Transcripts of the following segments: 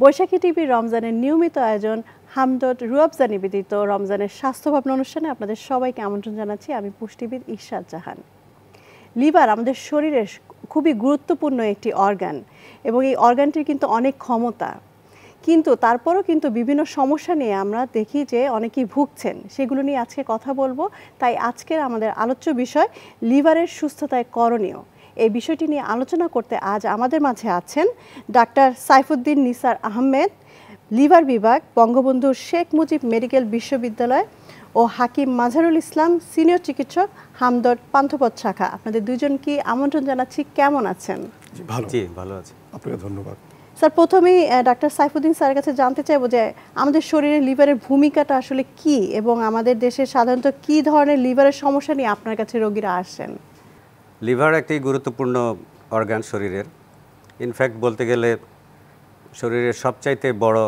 বৈশাখী টিভির রমজানের নিয়মিত আয়োজন হামদর্দ রুয়াবজা নিবেদিত রমজানের স্বাস্থ্য ভাবনা অনুষ্ঠানে আপনাদের সবাইকে আমন্ত্রণ জানাচ্ছি। আমি পুষ্টিবিদ ইশরাত জাহান। লিভার আমাদের শরীরের খুবই গুরুত্বপূর্ণ একটি অর্গান এবং এই অর্গানটির কিন্তু অনেক ক্ষমতা, কিন্তু তারপরও কিন্তু বিভিন্ন সমস্যা নিয়ে আমরা দেখি যে অনেকেই ভুগছেন। সেগুলো নিয়ে আজকে কথা বলবো। তাই আজকের আমাদের আলোচ্য বিষয় লিভারের সুস্থতায় করণীয়। এই বিষয়টি নিয়ে আলোচনা করতে আজ আমাদের মাঝে আছেন ডাক্তার সাইফুদ্দিন নিসার আহমেদ, লিভার বিভাগ, বঙ্গবন্ধু শেখ মুজিব মেডিকেল বিশ্ববিদ্যালয়, ও হাকিম মাঝারুল ইসলাম, সিনিয়র চিকিৎসক, হামদর্দ পান্থপথ শাখা। আপনাদের দুজনকে আমন্ত্রণ জানাচ্ছি। কেমন আছেন? ভালো আছি। আপনাকে ধন্যবাদ। স্যার, প্রথমেই ডাক্তার সাইফুদ্দিন স্যারের কাছে জানতে চাইবো যে আমাদের শরীরে লিভারের ভূমিকাটা আসলে কি এবং আমাদের দেশে সাধারণত কি ধরনের লিভারের সমস্যা নিয়ে আপনার কাছে রোগীরা আসেন? লিভার একটি গুরুত্বপূর্ণ অর্গান শরীরের। ইনফ্যাক্ট বলতে গেলে শরীরের সবচাইতে বড়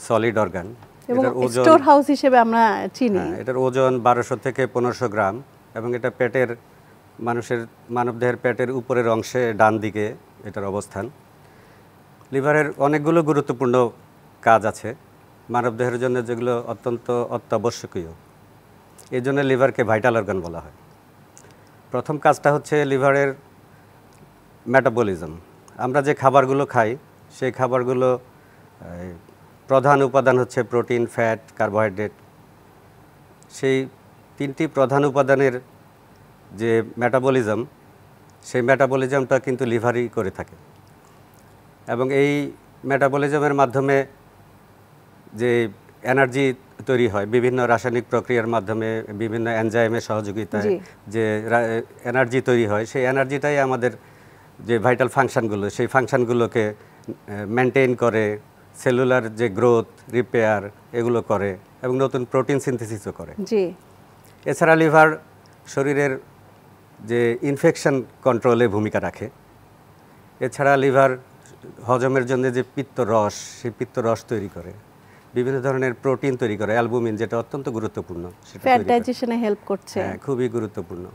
সলিড অর্গান। এটার ওজন স্টোর হাউস হিসেবে আমরা চিনি। এটার ওজন 1200 থেকে 1500 গ্রাম এবং এটা পেটের মানবদেহের পেটের উপরের অংশে ডান দিকে এটার অবস্থান। লিভারের অনেকগুলো গুরুত্বপূর্ণ কাজ আছে মানবদেহের জন্য, যেগুলো অত্যন্ত অত্যাবশ্যকীয়। এই জন্য লিভারকে ভাইটাল অর্গান বলা হয়। প্রথম কাজটা হচ্ছে লিভারের মেটাবলিজম। আমরা যে খাবারগুলো খাই সেই খাবারগুলো প্রধান উপাদান হচ্ছে প্রোটিন, ফ্যাট, কার্বোহাইড্রেট। সেই তিনটি প্রধান উপাদানের যে মেটাবলিজম, সেই মেটাবলিজমটা কিন্তু লিভারই করে থাকে এবং এই মেটাবলিজমের মাধ্যমে যে এনার্জি তৈরি হয় বিভিন্ন রাসায়নিক প্রক্রিয়ার মাধ্যমে, বিভিন্ন এনজাইমের সহযোগিতায় যে এনার্জি তৈরি হয়, সেই এনার্জিটাই আমাদের যে ভাইটাল ফাংশনগুলো, সেই ফাংশনগুলোকে মেনটেন করে, সেলুলার যে গ্রোথ, রিপেয়ার এগুলো করে এবং নতুন প্রোটিন সিনথেসিসও করে। এছাড়া লিভার শরীরের যে ইনফেকশন কন্ট্রোলে ভূমিকা রাখে। এছাড়া লিভার হজমের জন্য যে পিত্তরস, সেই পিত্তরস তৈরি করে, বিভিন্ন ধরনের প্রোটিন তৈরি করে, অ্যালবুমিন, যেটা অত্যন্ত গুরুত্বপূর্ণ, সেটা ফ্যাট ডাইজেশনে হেল্প করছে। হ্যাঁ, খুবই গুরুত্বপূর্ণ।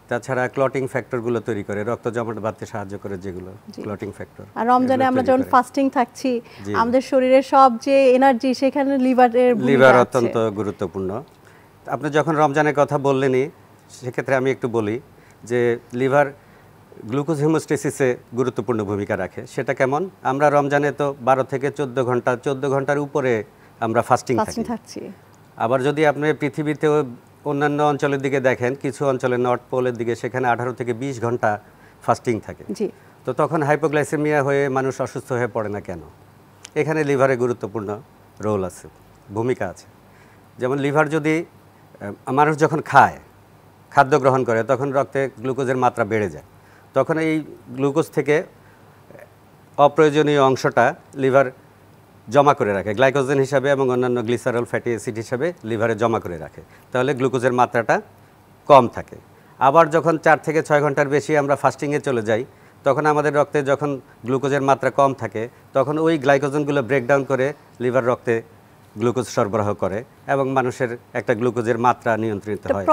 তাছাড়া ক্লটিং ফ্যাক্টরগুলো তৈরি করে, রক্ত জমাট বাঁধতে সাহায্য করে, যেগুলো ক্লটিং ফ্যাক্টর। আর রমজানে আমরা যখন ফাস্টিং থাকছি, আমাদের শরীরের সব যে এনার্জি, সেখানে লিভার অত্যন্ত গুরুত্বপূর্ণ। আপনি যখন রমজানের কথা বললেনই, সেক্ষেত্রে আমি একটু বলি যে লিভার গ্লুকোজ হেমোস্টেসিসে গুরুত্বপূর্ণ ভূমিকা রাখে। সেটা কেমন? আমরা রমজানে তো 12 থেকে 14 ঘন্টার উপরে আমরা ফাস্টিং থাকছি। আবার যদি আপনি পৃথিবীতেও অন্যান্য অঞ্চলের দিকে দেখেন, কিছু অঞ্চলে নর্থ পোলের দিকে, সেখানে 18 থেকে 20 ঘন্টা ফাস্টিং থাকে। তো তখন হাইপোগ্লাইসেমিয়া হয়ে মানুষ অসুস্থ হয়ে পড়ে না কেন? এখানে লিভারে গুরুত্বপূর্ণ রোল আছে, ভূমিকা আছে। যেমন লিভার যদি মানুষ যখন খাদ্য গ্রহণ করে, তখন রক্তে গ্লুকোজের মাত্রা বেড়ে যায়। তখন এই গ্লুকোজ থেকে অপ্রয়োজনীয় অংশটা লিভার জমা করে রাখে গ্লাইকোজেন হিসাবে এবং অন্যান্য গ্লিসারল ফ্যাটি অ্যাসিড হিসাবে লিভারে জমা করে রাখে। তাহলে গ্লুকোজের মাত্রাটা কম থাকে। আবার যখন 4 থেকে 6 ঘন্টার বেশি আমরা ফাস্টিংয়ে চলে যাই, তখন আমাদের রক্তে যখন গ্লুকোজের মাত্রা কম থাকে, তখন ওই গ্লাইকোজেনগুলো ব্রেকডাউন করে লিভার রক্তে গ্লুকোজ সরবরাহ করে এবং মানুষের একটা গ্লুকোজের মাত্রা নিয়ন্ত্রিত হয়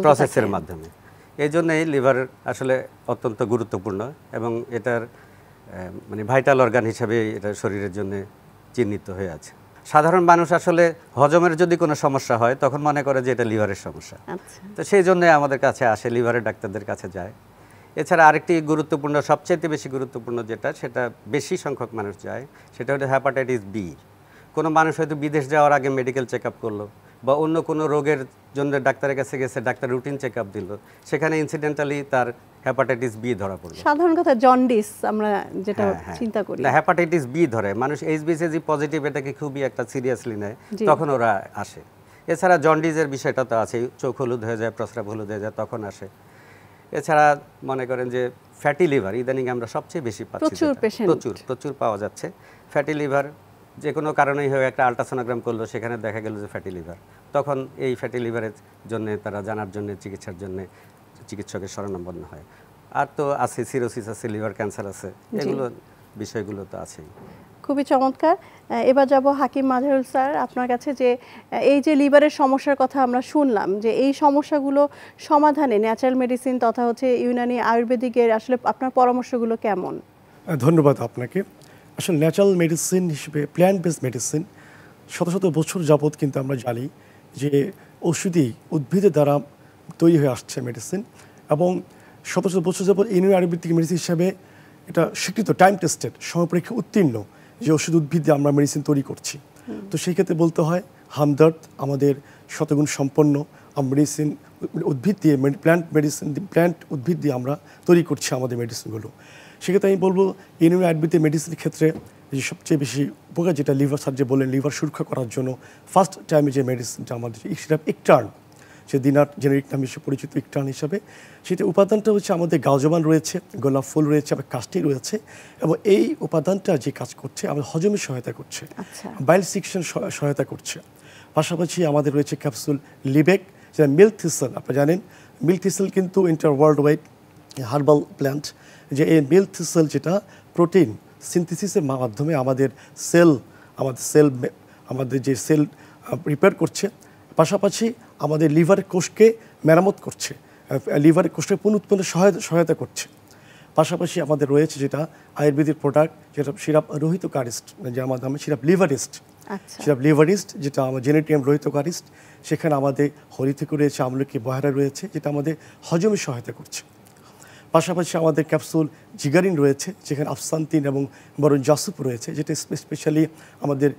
প্রসেসের মাধ্যমে। এই জন্যই লিভার আসলে অত্যন্ত গুরুত্বপূর্ণ এবং এটার মানে ভাইটাল অর্গান হিসাবে এটা শরীরের জন্য চিহ্নিত হয়ে আছে। সাধারণ মানুষ আসলে হজমের যদি কোনো সমস্যা হয়, তখন মনে করে যে এটা লিভারের সমস্যা। তো সেই জন্য আমাদের কাছে আসে, লিভারের ডাক্তারদের কাছে যায়। এছাড়া আরেকটি গুরুত্বপূর্ণ, সবচেয়ে বেশি গুরুত্বপূর্ণ সেটা বেশি সংখ্যক মানুষ যায়, সেটা হলো হ্যাপাটাইটিস বি। কোনো মানুষ হয়তো বিদেশ যাওয়ার আগে মেডিকেল চেক আপ করলো বা অন্য কোনো রোগের জন্য ডাক্তারের কাছে গেছে, ডাক্তার রুটিন চেক আপ দিল, সেখানে ইনসিডেন্টালি তার হ্যাপাটাইটিস বি ধরা পড়লো। সাধারণ কথা জন্ডিস আমরা যেটা চিন্তা করি, না, হ্যাপাটাইটিস বি ধরে মানুষ, এইচবিসিজি পজিটিভ, এটাকে খুবই একটা সিরিয়াসলি নেয়, তখন ওরা আসে। এছাড়া জন্ডিসের বিষয়টা তো আছে, চোখ হলুদ হয়ে যায়, প্রস্রাব হলুদ হয়ে যায়, তখন আসে। এছাড়া মনে করেন যে ফ্যাটি লিভার ইদানিং আমরা সবচেয়ে বেশি পাচ্ছি, প্রচুর পাওয়া যাচ্ছে। ফ্যাটি লিভার যে কোনো কারণেই হয়ে একটা আলট্রাসোনোগ্রাম করলো, সেখানে দেখা গেল যে ফ্যাটি লিভার। তখন এই ফ্যাটি লিভারের জন্য তারা জানার জন্য, চিকিৎসার জন্য চিকিৎসকের শরণাপন্ন হয়। আর তো আছে সিরোসিস আছে, লিভার ক্যান্সার আছে, এগুলো বিষয়গুলো তো আছেই। খুবই চমৎকার। এবার যাব হাকিম মাঝারুল স্যার আপনার কাছে, যে এই যে লিভারের সমস্যার কথা আমরা শুনলাম, যে এই সমস্যাগুলো সমাধানে ন্যাচারাল মেডিসিন তথা হচ্ছে ইউনানি আয়ুর্বেদিকের আসলে আপনার পরামর্শগুলো কেমন? ধন্যবাদ আপনাকে। আসলে ন্যাচারাল মেডিসিন হিসেবে প্ল্যান্ট বেসড মেডিসিন শত শত বছর যাবৎ কিন্তু আমরা জানি যে ওষুধি উদ্ভিদের দ্বারা তৈরি হয়ে আসছে মেডিসিন, এবং শত শত বছর যাবৎ ইউনানি আয়ুর্বেদিক মেডিসিন হিসাবে এটা স্বীকৃত, টাইম টেস্টেড, সমপরীক্ষা উত্তীর্ণ যে ওষুধ উদ্ভিদ দিয়ে আমরা মেডিসিন তৈরি করছি। তো সেই ক্ষেত্রে বলতে হয় হামদর্দ আমাদের শতগুণ সম্পন্ন মেডিসিন উদ্ভিদ দিয়ে, প্ল্যান্ট উদ্ভিদ দিয়ে আমরা তৈরি করছি আমাদের মেডিসিনগুলো। সেক্ষেত্রে আমি বলবো ইউনানি আয়ুর্বেদিক মেডিসিনের ক্ষেত্রে যে সবচেয়ে বেশি উপকার যেটা লিভার সার্জারি বলেন, লিভার সুরক্ষা করার জন্য ফার্স্ট টাইমে যে মেডিসিনটা আমাদের সেটা ইকটার্ন, সে দিনার জেনেরিক নাম হিসেবে পরিচিত ইকটার্ন হিসাবে, সেটা উপাদানটা হচ্ছে আমাদের গাওজবান রয়েছে, গোলাপ ফুল রয়েছে, আবার কাষ্টি রয়েছে, এবং এই উপাদানটা যে কাজ করছে আমাদের হজমে সহায়তা করছে, বাইল সিকশন সহায়তা করছে। পাশাপাশি আমাদের রয়েছে ক্যাপসুল লিবেক, যেটা মিল্ক থিসল, আপনারা জানেন মিল্ক থিসল কিন্তু inter world wide herbal plant, যে এই মিল্ক থিসল যেটা প্রোটিন সিনথেসিসের মাধ্যমে আমাদের যে সেল রিপেয়ার করছে, পাশাপাশি আমাদের লিভারের কোষকে মেরামত করছে, লিভারের কোষকে পুনরুৎপন্নের সহায়তা করছে। পাশাপাশি আমাদের রয়েছে যেটা আয়ুর্বেদিক প্রোডাক্ট, যেটা সিরাপ রোহিত কারিস্ট, যে আমাদের সিরাপ লিভারিস্ট, সিরাপ লিভারিস্ট যেটা আমার জেনেটিক রোহিত কারিস্ট, সেখানে আমাদের হরিথিকু রয়েছে, আমলকি বহেরা রয়েছে, যেটা আমাদের হজমে সহায়তা করছে। পাশাপাশি আমাদের ক্যাপসুল জিগারিন রয়েছে, যেখানে আফসান্তিন এবং বরং জাসুপ রয়েছে, যেটা স্পেশালি আমাদের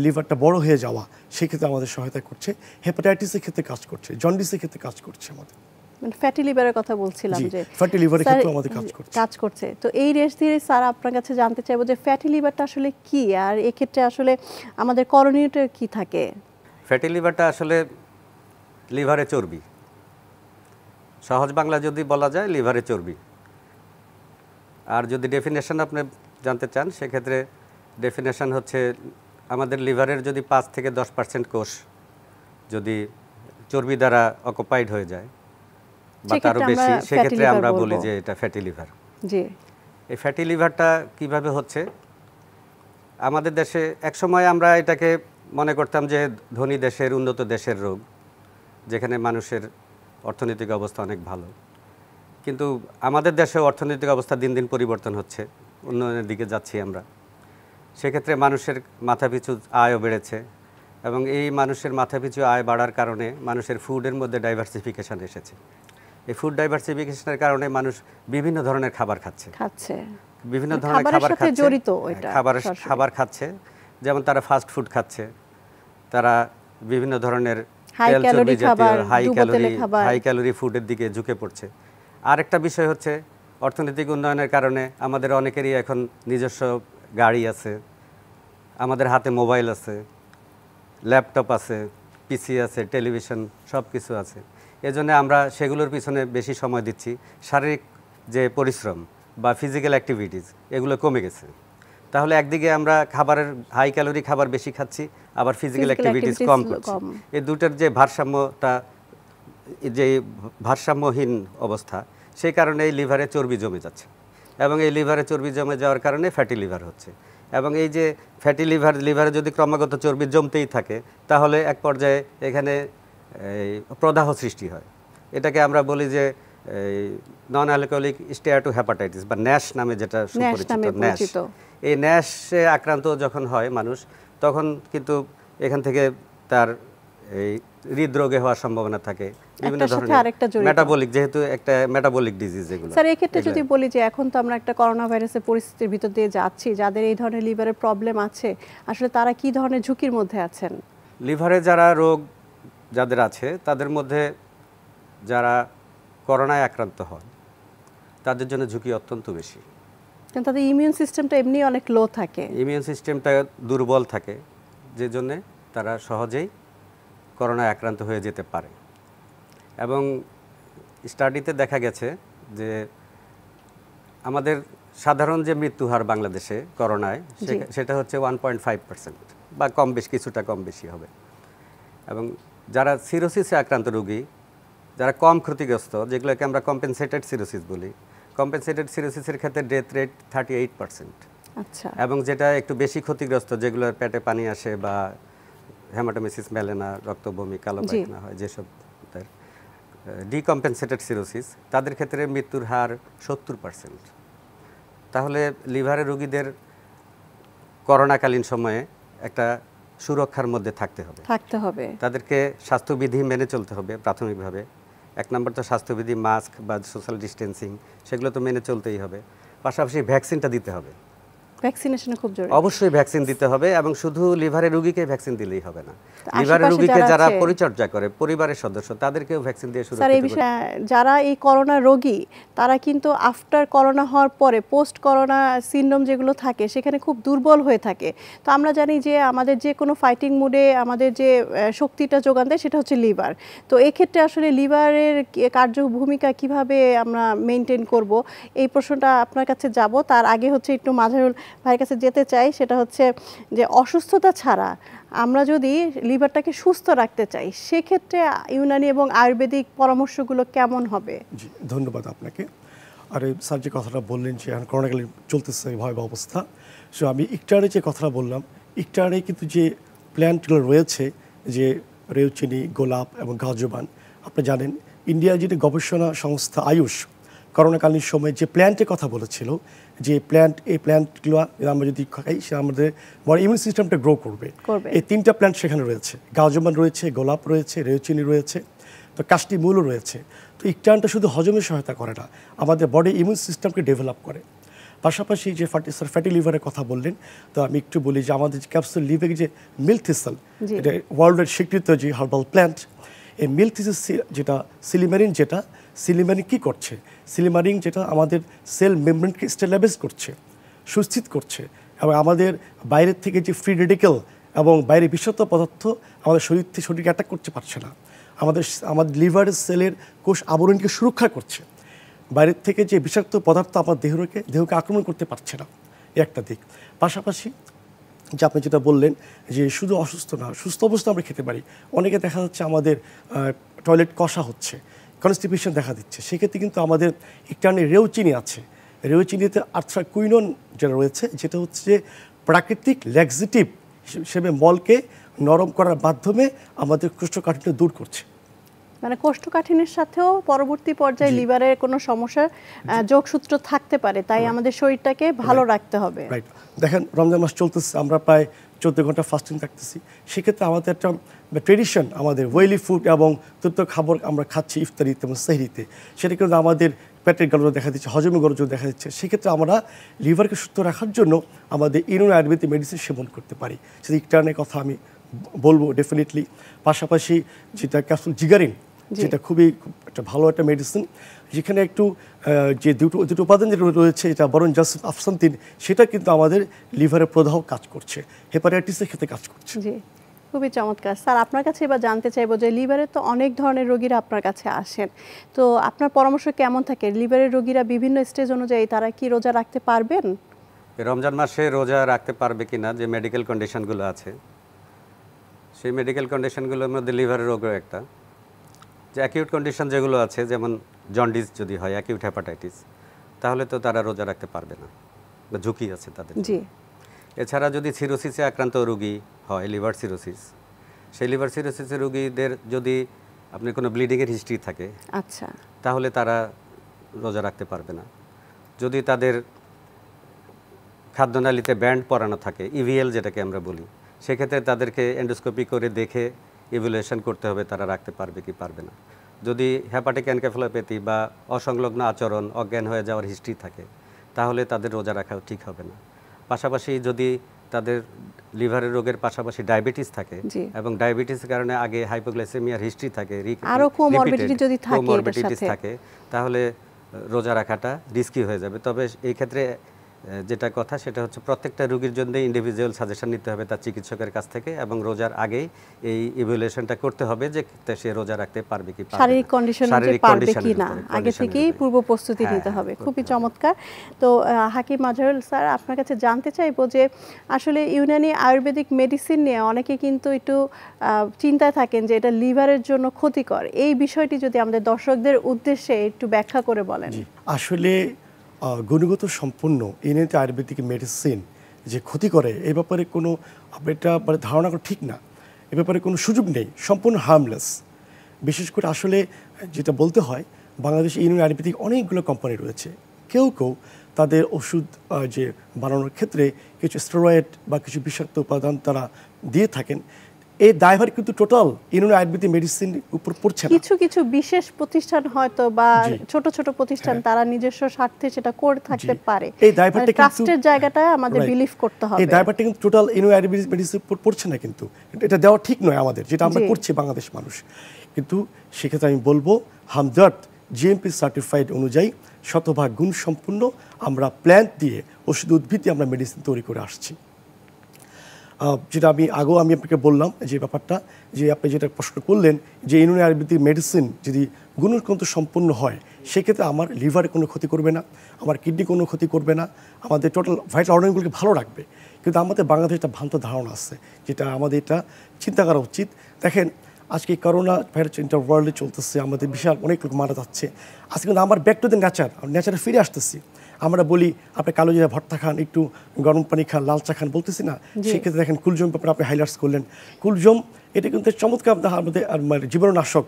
লিভারটা বড় হয়ে যাওয়া সেক্ষেত্রে আমাদের সহায়তা করছে, হেপাটাইটিসের ক্ষেত্রে কাজ করছে, জন্ডিসের ক্ষেত্রে কাজ করছে আমাদের। মানে ফ্যাটি লিভারের কথা বলছিলাম যে ফ্যাটি লিভারের ক্ষেত্রে আমাদের কাজ করছে। তো এই রেশ দিয়ে স্যার আপনার কাছে জানতে চাইবো যে ফ্যাটি লিভারটা আসলে কি, আর এই ক্ষেত্রে আসলে আমাদের করণীয়টা কি থাকে? ফ্যাটি লিভারটা আসলে লিভারে চর্বি, সহজ বাংলা যদি বলা যায় লিভারে চর্বি। আর যদি ডেফিনেশন আপনি জানতে চান, সেক্ষেত্রে ডেফিনেশন হচ্ছে আমাদের লিভারের যদি 5 থেকে 10% কোষ যদি চর্বি দ্বারা অকুপাইড হয়ে যায় বা তারও বেশি, সেক্ষেত্রে আমরা বলি যে এটা ফ্যাটি লিভার। জি, এই ফ্যাটি লিভারটা কিভাবে হচ্ছে, আমাদের দেশে একসময় আমরা এটাকে মনে করতাম যে ধনী দেশের, উন্নত দেশের রোগ, যেখানে মানুষের অর্থনৈতিক অবস্থা অনেক ভালো। কিন্তু আমাদের দেশে অর্থনৈতিক অবস্থা দিন দিন পরিবর্তন হচ্ছে, উন্নয়নের দিকে যাচ্ছি আমরা। সেক্ষেত্রে মানুষের মাথাপিছু আয়ও বেড়েছে, এবং এই মানুষের মাথাপিছু আয় বাড়ার কারণে মানুষের ফুডের মধ্যে ডাইভার্সিফিকেশন এসেছে। এই ফুড ডাইভার্সিফিকেশনের কারণে মানুষ বিভিন্ন ধরনের খাবার খাচ্ছে, বিভিন্ন ধরনের খাবার খাচ্ছে, খাবার খাচ্ছে, যেমন তারা ফাস্ট ফুড খাচ্ছে, তারা বিভিন্ন ধরনের তেল চর্বি জাতীয় হাই ক্যালোরি ফুডের দিকে ঝুঁকে পড়ছে। আরেকটা বিষয় হচ্ছে অর্থনৈতিক উন্নয়নের কারণে আমাদের অনেকেরই এখন নিজস্ব গাড়ি আছে, আমাদের হাতে মোবাইল আছে, ল্যাপটপ আছে, পিসি আছে, টেলিভিশন, সব কিছু আছে। এজন্য আমরা সেগুলোর পিছনে বেশি সময় দিচ্ছি। শারীরিক যে পরিশ্রম বা ফিজিক্যাল অ্যাক্টিভিটিস এগুলো কমে গেছে। তাহলে একদিকে আমরা খাবারের হাই ক্যালোরি খাবার বেশি খাচ্ছি, আবার ফিজিক্যাল অ্যাক্টিভিটিস কম করছি। এই দুটার যে ভারসাম্যহীন অবস্থা, সেই কারণে এই লিভারে চর্বি জমে যাচ্ছে, এবং এই লিভারে চর্বি জমে যাওয়ার কারণে ফ্যাটি লিভার হচ্ছে। এবং এই যে ফ্যাটি লিভারে যদি ক্রমাগত চর্বি জমতেই থাকে, তাহলে এক পর্যায়ে এখানে প্রদাহ সৃষ্টি হয়। এটাকে আমরা বলি যে নন অ্যালকোহলিক স্টেয়াটোহেপাটাইটিস বা ন্যাশ নামে যেটা সুপরিচিত, ন্যাশ। এই ন্যাশে আক্রান্ত যখন হয় মানুষ, তখন কিন্তু এখান থেকে তার এই হৃদরোগে হওয়ার সম্ভাবনা থাকে, বিভিন্ন ধরনের মেটাবলিক, যেহেতু একটা মেটাবলিক ডিজিজ এগুলো। স্যার, এই ক্ষেত্রে যদি বলি যে এখন তো আমরা একটা করোনা ভাইরাসের পরিস্থিতির ভিতর দিয়ে যাচ্ছি, যাদের এই ধরনের লিভারের প্রবলেম আছে, আসলে তারা কি ধরনের ঝুঁকির মধ্যে আছেন? লিভারে যারা রোগ যাদের আছে, তাদের মধ্যে যারা করোনায় আক্রান্ত হন, তাদের জন্য ঝুঁকি অত্যন্ত বেশি, কারণ তাদের ইমিউন সিস্টেমটা এমনি অনেক লো থাকে, ইমিউন সিস্টেমটা দুর্বল থাকে, যে জন্যে তারা সহজেই করোনায় আক্রান্ত হয়ে যেতে পারে। এবং স্টাডিতে দেখা গেছে যে আমাদের সাধারণ যে মৃত্যু হার বাংলাদেশে করোনায়, সেটা হচ্ছে 1.5% বা কম বেশি, কিছুটা কম বেশি হবে। এবং যারা সিরোসিসে আক্রান্ত রোগী, যারা কম ক্ষতিগ্রস্ত, যেগুলোকে আমরা কম্পেনসেটেড সিরোসিস বলি, কম্পেনসেটেড সিরোসিসের ক্ষেত্রে ডেথ রেট 38%। আচ্ছা। এবং যেটা একটু বেশি ক্ষতিগ্রস্ত, যেগুলোর পেটে পানি আসে বা হেমাটোমেসিস মেলেনা, রক্ত বমি, কালো পায়খানা হয়, যেসব ডিকম্পেনসেটেড সিরোসিস, তাদের ক্ষেত্রে মৃত্যুর হার 70%। তাহলে লিভারের রোগীদের করোনাকালীন সময়ে একটা সুরক্ষার মধ্যে থাকতে হবে। তাদেরকে স্বাস্থ্যবিধি মেনে চলতে হবে প্রাথমিকভাবে। 1 নম্বর তো স্বাস্থ্যবিধি, মাস্ক বা সোশ্যাল ডিস্টেন্সিং, সেগুলো তো মেনে চলতেই হবে। পাশাপাশি ভ্যাকসিনটা দিতে হবে, ভ্যাকসিনেশন খুব জরুরি। অবশ্যই ভ্যাকসিন দিতে হবে, এবং শুধু লিভারের রোগীকে ভ্যাকসিন দিলেই হবে না, লিভারের রোগীকে যারা পরিচর্যা করে পরিবারের সদস্য তাদেরকেও ভ্যাকসিন দিয়ে শুরু করতে হবে। যারা এই করোনা রোগী তারা কিন্তু আফটার করোনা হওয়ার পরে পোস্ট করোনা সিনড্রোম যেগুলো থাকে সেখানে খুব দুর্বল হয়ে থাকে। তো আমরা জানি যে আমাদের যে কোনো ফাইটিং মুডে আমাদের যে শক্তিটা যোগান দেয় সেটা হচ্ছে লিভার। তো এই ক্ষেত্রে আসলে লিভারের কার্যভূমিকা কিভাবে আমরা মেনটেন করব, এই প্রশ্নটা আপনার কাছে যাব। তার আগে হচ্ছে একটু মাঝারুল ভাইয়ের কাছে যেতে চাই, সেটা হচ্ছে যে অসুস্থতা ছাড়া আমরা যদি লিভারটাকে সুস্থ রাখতে চাই সেক্ষেত্রে ইউনানি এবং আয়ুর্বেদিক পরামর্শগুলো কেমন হবে? জি, ধন্যবাদ আপনাকে। আর স্যার যে কথাটা বললেন যে এখন করোনাকালীন চলতেছে ভয়াবহ অবস্থা, সো আমি একটু আগে যে কথাটা বললাম, একটু আগে কিন্তু যে প্ল্যান্টগুলো রয়েছে, যে রেউচিনি, গোলাপ এবং গাজোবান, আপনি জানেন ইন্ডিয়ার যেটি গবেষণা সংস্থা আয়ুষ করোনাকালীন সময় যে প্ল্যান্টের কথা বলেছিল, যে এই প্ল্যান্টগুলো আমরা যদি খাই সে আমাদের বড় ইমিউন সিস্টেমটা গ্রো করবে। এই 3টা প্ল্যান্ট সেখানে রয়েছে, গাজোবান রয়েছে, গোলাপ রয়েছে, রেউচিনি রয়েছে, তো কাষ্টি মূলও রয়েছে। তো ইকটানটা শুধু হজমে সহায়তা করে না, আমাদের বডি ইমিউন সিস্টেমকে ডেভেলপ করে। পাশাপাশি যে ফ্যাটি লিভারের কথা বললেন, তো আমি একটু বলি যে আমাদের ক্যাপসুল লিভের যে মিল্কথিসল, এটা ওয়ার্ল্ডের স্বীকৃত যে হার্বাল প্ল্যান্ট, এই মিল্কথিসল যেটা সিলিমারিন কী করছে, সিলিমারিন যেটা আমাদের সেল মেমব্রেনকে স্টেবিলাইজ করছে, সুস্থিত করছে, এবং আমাদের বাইরের থেকে যে ফ্রি রেডিক্যাল এবং বাইরে বিষাক্ত পদার্থ আমাদের শরীরকে অ্যাটাক করতে পারছে না, আমাদের লিভারের সেলের কোষ আবরণকে সুরক্ষা করছে, বাইরের থেকে যে বিষাক্ত পদার্থ আমার দেহকে আক্রমণ করতে পারছে না, এই একটা দিক। পাশাপাশি যে আপনি যেটা বললেন যে শুধু অসুস্থ না, সুস্থ অবস্থা আমরা খেতে পারি। অনেকে দেখা যাচ্ছে আমাদের টয়লেট কষা হচ্ছে, কনস্টিপেশন দেখা দিচ্ছে, সেক্ষেত্রে কিন্তু আমাদের ইকটার্নে রেউচিনি আছে। রেউচিনিতে আর্থ্রাকুইনন যেটা রয়েছে, যেটা হচ্ছে প্রাকৃতিক ল্যাক্সেটিভ হিসেবে মলকে নরম করার মাধ্যমে আমাদের কোষ্ঠকাঠিন্য দূর করছে। মানে কোষ্ঠকাঠিন্যের সাথেও পরবর্তী পর্যায়ে লিভারের কোনো সমস্যার যোগসূত্র থাকতে পারে, তাই আমাদের শরীরটাকে ভালো রাখতে হবে। রাইট, দেখেন রমজান মাস চলতেছে, আমরা প্রায় 14 ঘন্টা ফাস্টিং থাকতেছি, সেক্ষেত্রে আমাদের একটা ট্রেডিশন, আমাদের ওয়েলি ফুড এবং তৃতীয় খাবার আমরা খাচ্ছি ইফতারিতে এবং সেহরিতে, সেটা কিন্তু আমাদের পেটের গলজ দেখা দিচ্ছে, হজমের গলজ দেখা দিচ্ছে। সেক্ষেত্রে আমরা লিভারকে সুস্থ রাখার জন্য আমাদের ইউনানি আয়ুর্বেদিক মেডিসিন সেবন করতে পারি, সেটা ইকটার্নের কথা আমি বলবো ডেফিনেটলি। পাশাপাশি যেটা ক্যাপসুল জিগারিন, যেটা খুবই একটা ভালো একটা মেডিসিন, যেখানে একটু যে দুটো উপাদান যেটা রয়েছে, এটা বরং জাস্ট আফসান্তিন, সেটা কিন্তু আমাদের লিভারের প্রদাহ কাজ করছে, হেপাটাইটিসের ক্ষেত্রে কাজ করছে। জি, খুবই চমৎকার। স্যার, আপনার কাছে এবার জানতে চাইবো যে লিভারের তো অনেক ধরনের রোগীরা আপনার কাছে আসেন, তো আপনার পরামর্শ কেমন থাকে? লিভারের রোগীরা বিভিন্ন স্টেজ অনুযায়ী তারা কি রোজা রাখতে পারবেন? রমজান মাসে রোজা রাখতে পারবে কিনা, যে মেডিকেল কন্ডিশনগুলো আছে, সেই মেডিকেল কন্ডিশনগুলোর মধ্যে লিভারের রোগও একটা। যে অ্যাকিউট কন্ডিশন যেগুলো আছে, যেমন জন্ডিস যদি হয়, অ্যাকিউট হেপাটাইটিস, তাহলে তো তারা রোজা রাখতে পারবে না, বা ঝুঁকি আছে তাদের। জি। এছাড়া যদি সিরোসিসে আক্রান্ত রোগী হয়, লিভার সিরোসিস, সেই লিভার সিরোসিসের রোগীদের যদি আপনার কোনো ব্লিডিংয়ের হিস্ট্রি থাকে, আচ্ছা, তাহলে তারা রোজা রাখতে পারবে না। যদি তাদের খাদ্যনালীতে ব্যান্ড পরানো থাকে, ইভিএল যেটাকে আমরা বলি, সেক্ষেত্রে তাদেরকে এন্ডোস্কোপি করে দেখে ইভ্যালুয়েশন করতে হবে তারা রাখতে পারবে কি পারবে না। যদি হেপাটিক এনকেফালোপ্যাথি বা অসংলগ্ন আচরণ, অজ্ঞান হয়ে যাওয়ার হিস্ট্রি থাকে, তাহলে তাদের রোজা রাখাও ঠিক হবে না। পাশাপাশি যদি তাদের লিভারের রোগের পাশাপাশি ডায়াবেটিস থাকে, এবং ডায়াবেটিসের কারণে আগে হাইপোগ্লাইসেমিয়ার হিস্ট্রি থাকে, কোমরবিডিটিস থাকে, তাহলে রোজা রাখাটা রিস্কি হয়ে যাবে। তবে এই ক্ষেত্রে যেটা কথা, সেটা হচ্ছে প্রত্যেকটা রোগীর জন্য ইন্ডিভিজুয়াল সাজেশন নিতে হবে তার চিকিৎসকের কাছ থেকে, এবং রোজার আগেই এই ইভ্যালুয়েশনটা করতে হবে যে সে রোজা রাখতে পারবে কি পারবে না, শারীরিক কন্ডিশনে পারবে কি না, আগে থেকেই পূর্ব প্রস্তুতি নিতে হবে। খুবই চমৎকার। তো হাকিম মাঝারুল স্যার, আপনার কাছে জানতে চাইবো যে আসলে ইউনানি আয়ুর্বেদিক মেডিসিন নিয়ে অনেকে কিন্তু একটু চিন্তায় থাকেন যে এটা লিভারের জন্য ক্ষতিকর, এই বিষয়টি যদি আমাদের দর্শকদের উদ্দেশ্যে একটু ব্যাখ্যা করে বলেন। আসলে গুণগত সম্পন্ন ইউনানি আয়ুর্বেদিক মেডিসিন যে ক্ষতি করে, এই ব্যাপারে কোনো এটা ধারণা করা ঠিক না, এ ব্যাপারে কোনো সুযোগ নেই, সম্পূর্ণ হার্মলেস। বিশেষ করে আসলে যেটা বলতে হয়, বাংলাদেশে ইউনানি আয়ুর্বেদিক অনেকগুলো কোম্পানি রয়েছে, কেউ তাদের ওষুধ যে বানানোর ক্ষেত্রে কিছু স্টেরয়েড বা কিছু বিষাক্ত উপাদান তারা দিয়ে থাকেন, এই দায়ভার কিন্তু টোটাল ইউনানি আয়ুর্বেদিক মেডিসিন উপর পড়ছে না। কিছু কিছু বিশেষ প্রতিষ্ঠান হয়তো বা ছোট ছোট প্রতিষ্ঠান তারা নিজস্ব স্বার্থে সেটা করে থাকতে পারে, এই দায়ভারটা কিন্তু ট্রাস্টের জায়গাটায় আমাদের বিলিভ করতে হবে। এই দায়ভারটা কিন্তু টোটাল ইউনানি আয়ুর্বেদিক মেডিসিন উপর পড়ছে না, কিন্তু এটা দেওয়া ঠিক নয় আমাদের, যেটা আমরা করছি বাংলাদেশ মানুষ। কিন্তু সেক্ষেত্রে আমি বলবো হামদর্দ জিএমপি সার্টিফাইড অনুযায়ী শতভাগ গুণ সম্পূর্ণ আমরা প্ল্যান্ট দিয়ে ওষুধ উদ্ভিদ দিয়ে আমরা মেডিসিন তৈরি করে আসছি। যেটা আমি আপনাকে বললাম যে ব্যাপারটা, যে আপনি যেটা প্রশ্ন করলেন যে ইউনানি আয়ুর্বেদিক মেডিসিন যদি গুণগত সম্পূর্ণ হয় সেক্ষেত্রে আমার লিভারে কোনো ক্ষতি করবে না, আমার কিডনি কোনো ক্ষতি করবে না, আমাদের টোটাল ভাইটাল অর্গানগুলোকে ভালো রাখবে। কিন্তু আমাদের বাংলাদেশে একটা ভ্রান্ত ধারণা আছে, যেটা আমাদের এটা চিন্তা করা উচিত। দেখেন আজকে করোনা ভাইরাস ইন্টার ওয়ার্ল্ডে চলতেছে, আমাদের বিশাল অনেক লোক মারা যাচ্ছে। আজকে কিন্তু আমার ব্যাক টু দ্য নেচারে ফিরে আসতেছি। আমরা বলি আপনি কালো জিরা ভর্তা খান, একটু গরম পানি খান, লাল চা খান, বলতেছি না? সেক্ষেত্রে দেখেন কুলজম ব্যাপারে আপনি হাইলাইটস করলেন। কুলজম এটা কিন্তু চমৎকার আমাদের জীবাণুনাশক,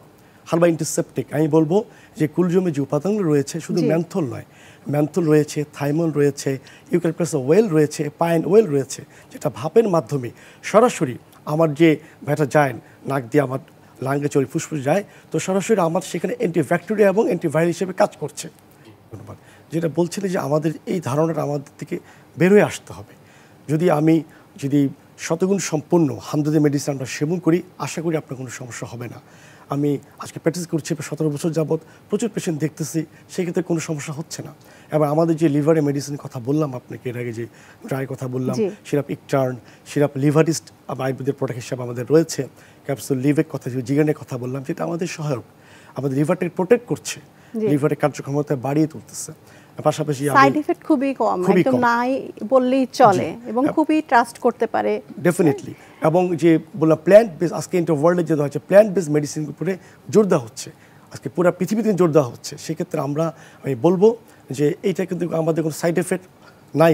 হালবা অ্যান্টিসেপটিক। আমি বলবো যে কুলজমে যে উপাদানগুলো রয়েছে শুধু ম্যান্থল নয়, ম্যান্থল রয়েছে, থাইমল রয়েছে, ইউক্যালিপটাস অয়েল রয়েছে, পাইন অয়েল রয়েছে, যেটা ভাপের মাধ্যমে সরাসরি আমার যে ব্যাটা যায় নাক দিয়ে আমার লাঙ্গে চলে ফুসফুস যায়, তো সরাসরি আমার সেখানে অ্যান্টিব্যাকটেরিয়া এবং অ্যান্টিভাইরাল হিসেবে কাজ করছে। ধন্যবাদ। যেটা বলছিলেন যে আমাদের এই ধারণাটা আমাদের থেকে বের হয়ে আসতে হবে। যদি শতগুণ সম্পন্ন হামদর্দ মেডিসিন আমরা সেবন করি, আশা করি আপনার কোনো সমস্যা হবে না। আমি আজকে প্র্যাকটিস করছি 17 বছর যাবৎ, প্রচুর পেশেন্ট দেখতেছি, সেক্ষেত্রে কোনো সমস্যা হচ্ছে না। এবং আমাদের যে লিভারে মেডিসিন কথা বললাম আপনাকে এর আগে, যে ড্রাই কথা বললাম, সিরাপ ইকটার্ন, সিরাপ লিভারিস্ট আয়ুর্বেদের প্রোডাক্ট হিসাবে আমাদের রয়েছে, ক্যাপসুল লিভেক কথা, যে জিগানের কথা বললাম, যেটা আমাদের সহায়ক, আমাদের লিভারটাকে প্রোটেক্ট করছে, লিভারের কার্যক্ষমতা বাড়িয়ে তুলতেছে। পাশাপাশি সাইড ইফেক্ট খুবই কম, একদম নাই বললেই চলে এবং খুবই ট্রাস্ট করতে পারে ডেফিনেটলি। এবং যে বললাম প্ল্যান্ট বেস, আজকে ইন্টার ওয়ার্ল্ডে যেটা হচ্ছে প্ল্যান্ট বেস মেডিসিন উপরে জোর দেওয়া হচ্ছে, আজকে পুরো পৃথিবীতে জোর দেওয়া হচ্ছে। সেক্ষেত্রে আমি বলবো যে এইটা কিন্তু আমাদের কোনো সাইড এফেক্ট নাই,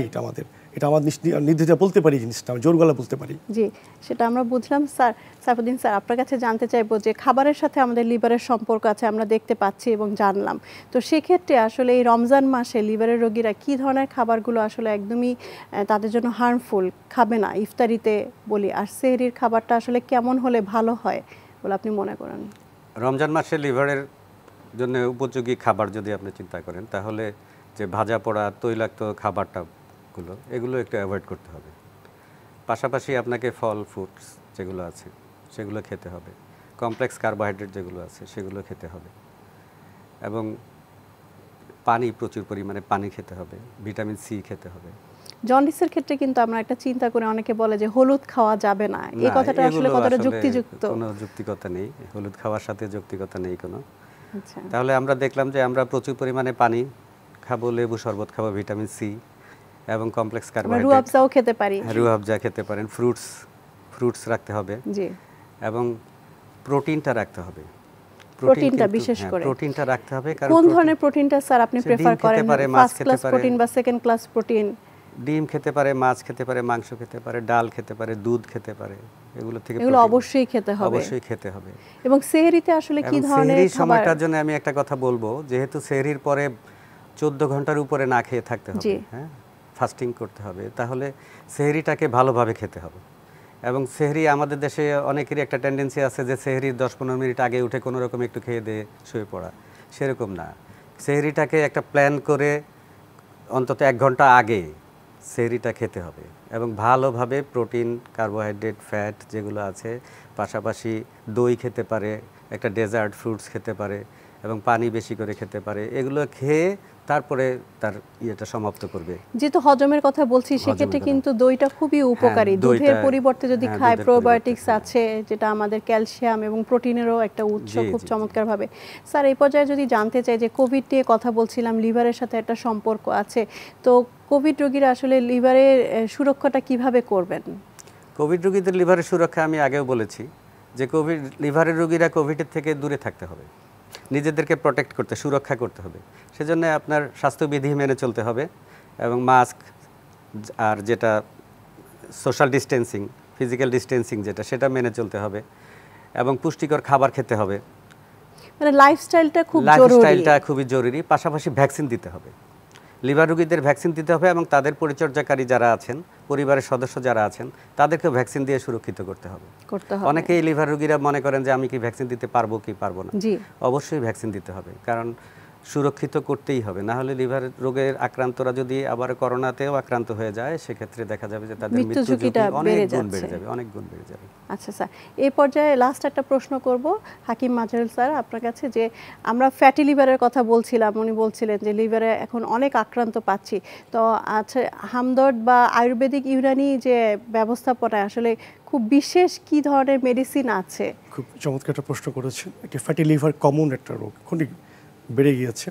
এটা আমার নির্দ্বিধায় বলতে পারি, জিনিসটা আমি জোর গলা বলতে পারি। জি, সেটা আমরা বুঝলাম। স্যার সাইফুদ্দিন স্যার, আপনার কাছে জানতে চাইবো যে খাবারের সাথে আমাদের লিভারের সম্পর্ক আছে, আমরা দেখতে পাচ্ছি এবং জানলাম, তো সেক্ষেত্রে আসলে এই রমজান মাসে লিভারের রোগীরা কী ধরনের খাবারগুলো আসলে একদমই তাদের জন্য হার্মফুল খাবে না ইফতারিতে বলি, আর সেহরির খাবারটা আসলে কেমন হলে ভালো হয় বলে আপনি মনে করেন? রমজান মাসে লিভারের জন্য উপযোগী খাবার যদি আপনি চিন্তা করেন, তাহলে যে ভাজা পোড়া তৈলাক্ত এগুলো একটু অ্যাভয়েড করতে হবে। পাশাপাশি আপনাকে ফল ফ্রুটস যেগুলো আছে সেগুলো খেতে হবে, কমপ্লেক্স কার্বোহাইড্রেট যেগুলো আছে সেগুলো খেতে হবে, এবং প্রচুর পরিমাণে পানি খেতে হবে, ভিটামিন সি খেতে হবে। জন্ডিসের ক্ষেত্রে কিন্তু আমরা একটা চিন্তা করে অনেকে বলে যে হলুদ খাওয়া যাবে না, এই কথাটা আসলে কতটা যুক্তিযুক্ত? কোনো যৌক্তিকতা নেই, হলুদ খাওয়ার সাথে যৌক্তিকতা নেই কোনো। আচ্ছা, তাহলে আমরা দেখলাম যে আমরা প্রচুর পরিমাণে পানি খাবো, লেবু শরবত খাবো, ভিটামিন সি এবং কমপ্লেক্স কার্বোহাইড্রেট, রুয়াবজাও খেতে পারি, রুয়াবজা খেতে পারেন, ফ্রুটস রাখতে হবে, জি, এবং প্রোটিনটা রাখতে হবে। প্রোটিনটা বিশেষ করে প্রোটিনটা রাখতে হবে। কারণ কোন ধরনের প্রোটিনটা স্যার আপনি প্রেফার করেন? ফার্স্ট ক্লাস প্রোটিন বা সেকেন্ড ক্লাস প্রোটিন? ডিম খেতে পারে, মাছ খেতে পারে, মাংস খেতে পারে, ডাল খেতে পারে, দুধ খেতে পারে, এগুলো অবশ্যই খেতে হবে। এবং সেহরিতে আসলে কি ধরনের সেহরির সময়টার জন্য আমি একটা কথা বলবো, যেহেতু সেহরির পরে 14 ঘন্টার উপরে না খেয়ে থাকতে হবে, হ্যাঁ, ফাস্টিং করতে হবে, তাহলে সেহরিটাকে ভালোভাবে খেতে হবে। এবং সেহরি আমাদের দেশে অনেকেরই একটা টেন্ডেন্সি আছে যে সেহরির 10-15 মিনিট আগে উঠে কোনো রকম একটু খেয়ে দিয়ে শুয়ে পড়া, সেরকম না। সেহরিটাকে একটা প্ল্যান করে অন্তত 1 ঘন্টা আগে সেহরিটা খেতে হবে, এবং ভালোভাবে প্রোটিন, কার্বোহাইড্রেট, ফ্যাট যেগুলো আছে, পাশাপাশি দই খেতে পারে, একটা ডেজার্ট ফ্রুটস খেতে পারে, এবং পানি বেশি করে খেতে পারে। এগুলো খেয়ে তারপরে তার ইয়েটা সমাপ্ত করবে। যেহেতু হজমের কথা বলছি, সেক্ষেত্রে কিন্তু দইটা খুবই উপকারী। দুধের পরিবর্তে যদি খায়, প্রোবায়োটিক্স আছে যেটা আমাদের ক্যালসিয়াম এবং প্রোটিনেরও একটা উৎস, খুব চমৎকারভাবে। স্যার, এই পর্যায়ে যদি জানতে চাই যে কোভিড নিয়ে কথা বলছিলাম, লিভারের সাথে একটা সম্পর্ক আছে, তো কোভিড রোগীরা আসলে লিভারের সুরক্ষাটা কিভাবে করবেন? কোভিড রোগীদের লিভারের সুরক্ষা আমি আগেও বলেছি যে লিভারের রোগীরা কোভিডের থেকে দূরে থাকতে হবে, নিজেদেরকে প্রোটেক্ট করতে, সুরক্ষা করতে হবে। সেজন্য আপনার স্বাস্থ্যবিধি মেনে চলতে হবে, এবং মাস্ক আর যেটা সোশ্যাল ডিস্টেন্সিং, ফিজিক্যাল ডিস্টেন্সিং যেটা, সেটা মেনে চলতে হবে, এবং পুষ্টিকর খাবার খেতে হবে। মানে লাইফস্টাইলটা খুবই জরুরি। লাইফস্টাইলটা খুবই জরুরি। পাশাপাশি ভ্যাকসিন দিতে হবে। লিভার রোগীদের ভ্যাকসিন দিতে হবে এবং তাদের পরিচর্যাকারী যারা আছেন, পরিবারের সদস্য যারা আছেন, তাদেরকে ভ্যাকসিন দিয়ে সুরক্ষিত করতে হবে। অনেকেই লিভার রোগীরা মনে করেন যে আমি কি ভ্যাকসিন দিতে পারবো কি পারবো না। অবশ্যই ভ্যাকসিন দিতে হবে, কারণ সুরক্ষিত করতেই হবে, না হলে লিভার রোগের আক্রান্তরা যদি আবার করোনাতেও আক্রান্ত হয়ে যায় সেক্ষেত্রে দেখা যাবে যে তাদের মৃত্যু ঝুঁকিটা অনেক গুণ বেড়ে যাবে, অনেক গুণ বেড়ে যাবে। আচ্ছা স্যার, এই পর্যায়ে লাস্ট একটা প্রশ্ন করব হাকিম মাজহারুল স্যার আপনার কাছে, যে আমরা ফ্যাটি লিভারের কথা বলছিলাম, উনি বলছিলেন যে লিভারে এখন অনেক আক্রান্ত পাচ্ছি, তো আচ্ছা হামদর্দ বা আয়ুর্বেদিক ইউনানি যে ব্যবস্থাপনায় আসলে খুব বিশেষ কি ধরনের মেডিসিন আছে? খুব চমৎকার একটা প্রশ্ন করেছেন। একটা ফ্যাটি লিভার কমন একটা রোগ, খুবই বেড়ে গিয়েছে,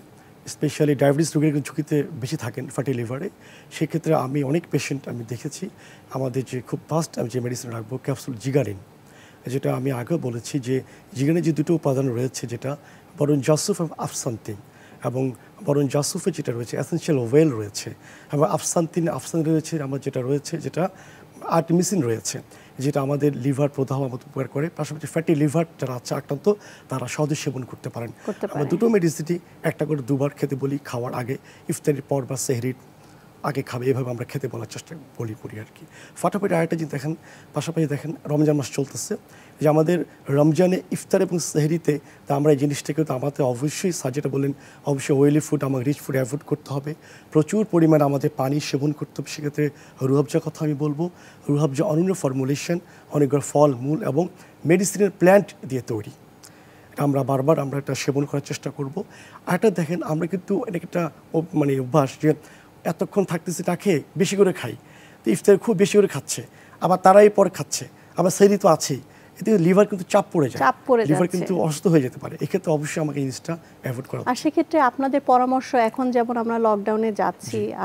স্পেশালি ডায়াবেটিস রোগীর ঝুঁকিতে বেশি থাকেন ফ্যাটি লিভারে। সেক্ষেত্রে আমি অনেক পেশেন্ট আমি দেখেছি, আমাদের যে খুব ফাস্ট আমি যে মেডিসিন রাখবো ক্যাপসুল জিগারিন, যেটা আমি আগেও বলেছি যে জিগারিনের যে দুটো উপাদান রয়েছে, যেটা বরং জাসুফ এবং আফসান্তিন, এবং বরং জাসুফে যেটা রয়েছে এসেনশিয়াল ওয়েল রয়েছে, এবং আফসান্তিন রয়েছে আমার যেটা রয়েছে যেটা আর্টেমিসিন রয়েছে, যেটা আমাদের লিভার প্রদাহ আমাদের উপকার করে। পাশাপাশি ফ্যাটি লিভার যারা আছে আক্রান্ত তারা সহজে সেবন করতে পারেন। আমরা দুটো মেডিসিনই একটা করে দুবার খেতে বলি, খাওয়ার আগে, ইফতারির পর বা সেহরির আগে খাবে, এভাবে আমরা খেতে বলার চেষ্টা করি আর কি। ফাটাফাটি আরেকটা জিনিস দেখেন, পাশাপাশি দেখেন রমজান মাস চলতেছে, যে আমাদের রমজানে ইফতার এবং সেহরিতে তা আমরা এই জিনিসটাকে তো আমাদের অবশ্যই যেটা বলেন অবশ্যই অয়েলি ফুড, আমাকে রিচ ফুড অ্যাভয়েড করতে হবে, প্রচুর পরিমাণে আমাদের পানি সেবন করতে হবে। সেক্ষেত্রে রুহাবজার কথা আমি বলবো, রুহাবজা অনন্য ফর্মুলেশন, অনেকগুলো ফল মূল এবং মেডিসিনের প্ল্যান্ট দিয়ে তৈরি, আমরা বারবার আমরা এটা সেবন করার চেষ্টা করব। আরেকটা দেখেন, আমরা কিন্তু এটা একটা মানে অভ্যাস যে এতক্ষণ থাকতেছে তা খেয়ে বেশি করে খাই, তো ইফতারে খুব বেশি করে খাচ্ছে, আবার তারাই পরে খাচ্ছে, আবার সেহরি তো আছেই, এতে লিভার কিন্তু চাপ পড়ে যায়, লিভার কিন্তু অসুস্থ হয়ে যেতে পারে। এক্ষেত্রে অবশ্যই আমাকে এই জিনিসটা অ্যাভয়েড করা। আর সেক্ষেত্রে আপনাদের পরামর্শ, এখন যেমন আমরা লকডাউনে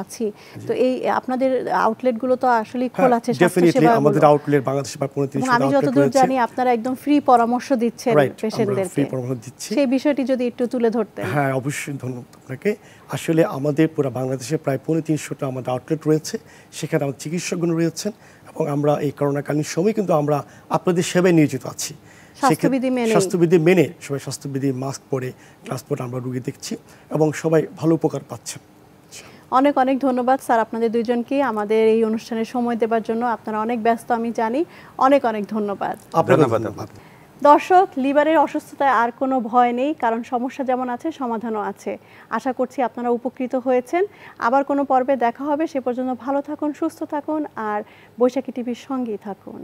আছি, তো এই আপনাদের আউটলেটগুলো তো আসলে খোলা আছে, ডেফিনেটলি আমাদের আউটলেট বাংলাদেশে প্রায় 35 আমি যতদূর জানি আপনারা একদম ফ্রি পরামর্শ দিচ্ছেন পেশেন্টদেরকে, ফ্রি পরামর্শ দিচ্ছি, সেই বিষয়টি যদি একটু তুলে ধরতেন। হ্যাঁ অবশ্যই, ধন্যবাদ আপনাকে। আসলে আমাদের পুরো বাংলাদেশে প্রায় 350টা আমাদের আউটলেট রয়েছে, সেখানে আমাদের চিকিৎসকগণ রয়েছেন, এবং আমরা এই করোনাকালীন সময় কিন্তু আমরা আপনাদের সেবায় নিয়োজিত আছি। স্বাস্থ্যবিধি মেনে সবাই স্বাস্থ্যবিধি মাস্ক পরে গ্লাস পরে আমরা রোগী দেখছি এবং সবাই ভালো উপকার পাচ্ছেন। অনেক অনেক ধন্যবাদ স্যার আপনাদের দুইজনকে আমাদের এই অনুষ্ঠানে সময় দেওয়ার জন্য। আপনারা অনেক ব্যস্ত আমি জানি, অনেক অনেক ধন্যবাদ। ধন্যবাদ। দর্শক, লিভারের অসুস্থতায় আর কোনো ভয় নেই, কারণ সমস্যা যেমন আছে সমাধানও আছে। আশা করছি আপনারা উপকৃত হয়েছেন। আবার কোনো পর্বে দেখা হবে, সে পর্যন্ত ভালো থাকুন, সুস্থ থাকুন, আর বৈশাখী টিভির সঙ্গেই থাকুন।